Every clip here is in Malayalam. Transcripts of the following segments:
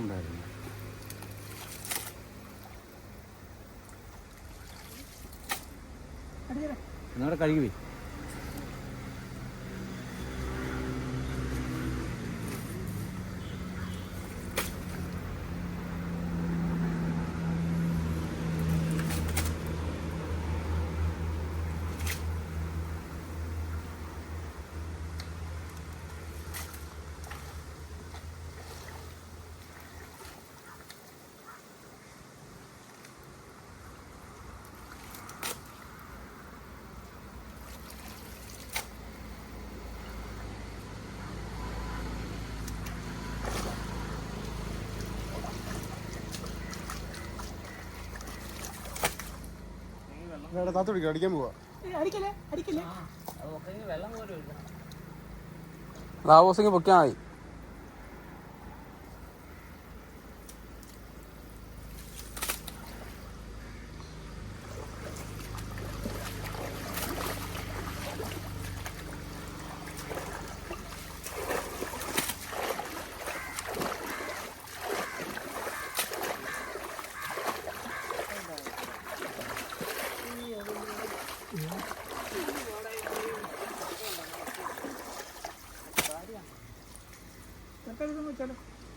ഉണ്ടായിരുന്നു. എന്നോടെ കഴുകി. അടിക്കാൻ പോവാ. ലാവോസിങ് പൊക്കിയാൽ മതി.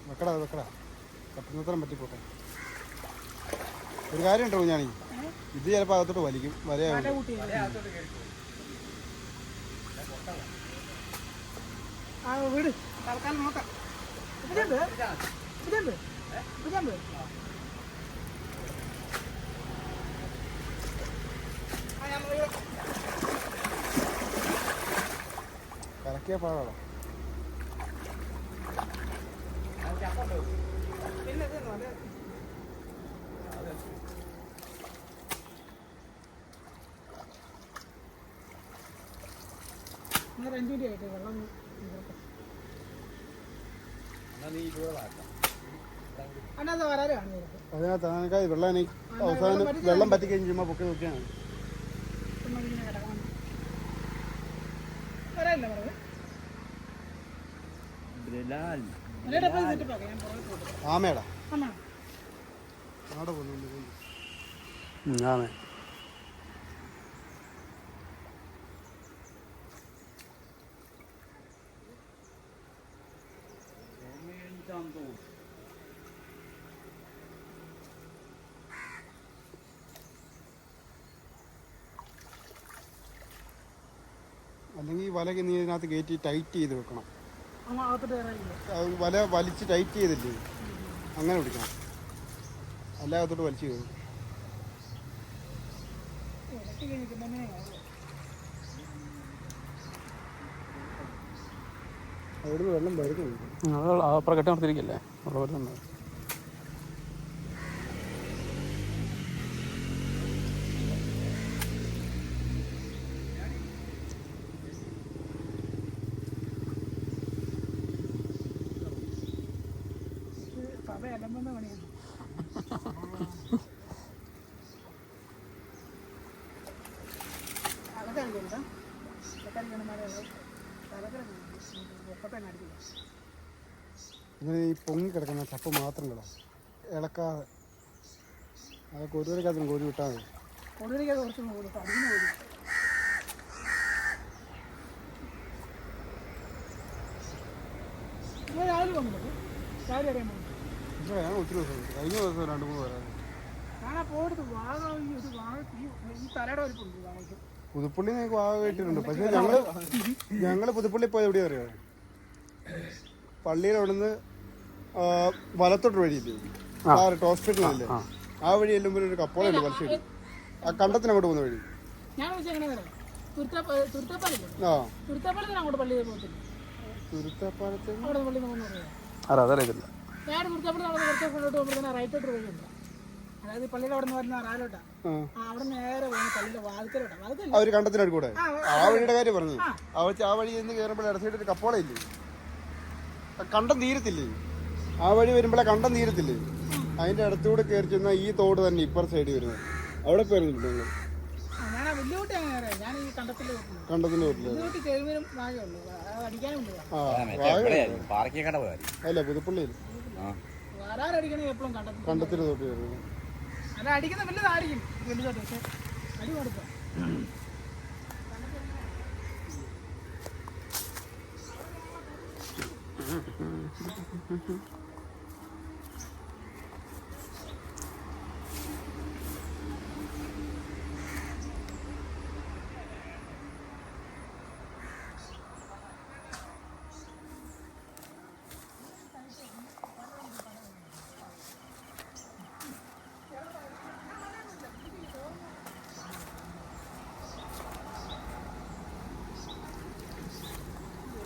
വെക്കടാ വെക്കടാ, പറ്റുന്നത്രം പറ്റിപ്പോട്ടെ. ഒരു കാര്യം ഉണ്ടോ ഞാൻ, ഇത് ചിലപ്പോൾ അകത്തോട്ട് വലിക്കും. വലയാവും. വീട് തൽക്കാലം നോക്കാം. കറക്കിയ പാടാണോ? അതിനകത്ത് വെള്ളം അവസാനം വെള്ളം പറ്റി കഴിഞ്ഞുമ്പോ പൊക്കി നോക്കിയാണ്. ആമേടാ ആടെ പോകുന്നുണ്ട്. ആമേ അല്ലെങ്കിൽ ഈ വല നീ ഇതിനകത്ത് കയറ്റി ടൈറ്റ് ചെയ്ത് വെക്കണം. വല വലിച്ച് ടൈറ്റ് ചെയ്തില്ലേ, അങ്ങനെ പിടിക്കണം. അല്ലാത്തോട്ട് വലിച്ചു കയറും. അവിടുന്ന് വെള്ളം വരുന്നുണ്ട്. അപ്പുറം കെട്ടി നിർത്തിയിരിക്കല്ലേ വെള്ളം വരുന്നുണ്ട്. ഇങ്ങനെ ഈ പൊങ്ങി കിടക്കുന്ന ചപ്പ് മാത്രം കിടാം, ഇളക്കാതെ. അതൊക്കെ ഒരു വരക്കകത്തും കോരി വിട്ടാൽ മതി. ഞാൻ ഒത്തിരി ദിവസം കഴിഞ്ഞ ദിവസം 2-3 പേരാണ്. പുതുപ്പള്ളി നിങ്ങൾക്ക് വാഴ കേട്ടിട്ടുണ്ട്. പക്ഷേ ഞങ്ങള് പുതുപ്പള്ളി പോയത് എവിടെയാ അറിയാം? പള്ളിയുടെ അവിടെ നിന്ന് വലത്തോട്ട് വഴിയില്ലേ, ഹോസ്പിറ്റലില്ലേ, ആ വഴി ചെല്ലുമ്പോൾ ഒരു കപ്പോളുണ്ട് വലിച്ചേരി, ആ കണ്ടത്തിന് അങ്ങോട്ട് പോകുന്ന വഴി. ആ ഒരു കണ്ടത്തിനടുത്ത് കൂടെ ആ വഴിയുടെ കാര്യം പറഞ്ഞു. ആ വഴി നിന്ന് കയറുമ്പോൾ ഇട സൈഡ് ഒരു കപ്പോളയില്ലേ, കണ്ടം തീരത്തില്ലേ, ആ വഴി വരുമ്പോഴേ കണ്ടം തീരത്തില്ലേ, അതിന്റെ അടുത്തൂടെ കയറി ചെന്നാൽ ഈ തോട് തന്നെ ഇപ്പുറ സൈഡ് വരുന്നത്. അവിടെ പോയിരുന്നില്ല കണ്ടത്തിന്റെ വീട്ടില്. അല്ല പുതുപ്പള്ളിയിൽ വരാറടിക്കണേ എപ്പോഴും കണ്ടത്തിന് തൊട്ട് കയറുന്നത്. അല്ല അടിക്കുന്ന വലുതായിരിക്കും വലുതോട്ട്, പക്ഷെ അടി കൊടുക്കാം.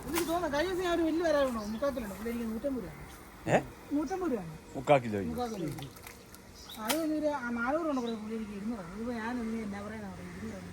എനിക്ക് തോന്നുന്നു കഴിഞ്ഞ ദിവസം ഞാൻ ഒരു വലിയ വരാറുണ്ടോ 3 കിലോ എനിക്ക് 150 രൂപ. 150 രൂപയാണ് 3/4 കിലോ. 3 കിലോ. അത് കഴിഞ്ഞൊരു 400 ഉണ്ട് പുള്ളി എനിക്ക് 200. ഇതിപ്പോ ഞാൻ എന്നാ പറയാനാ 200.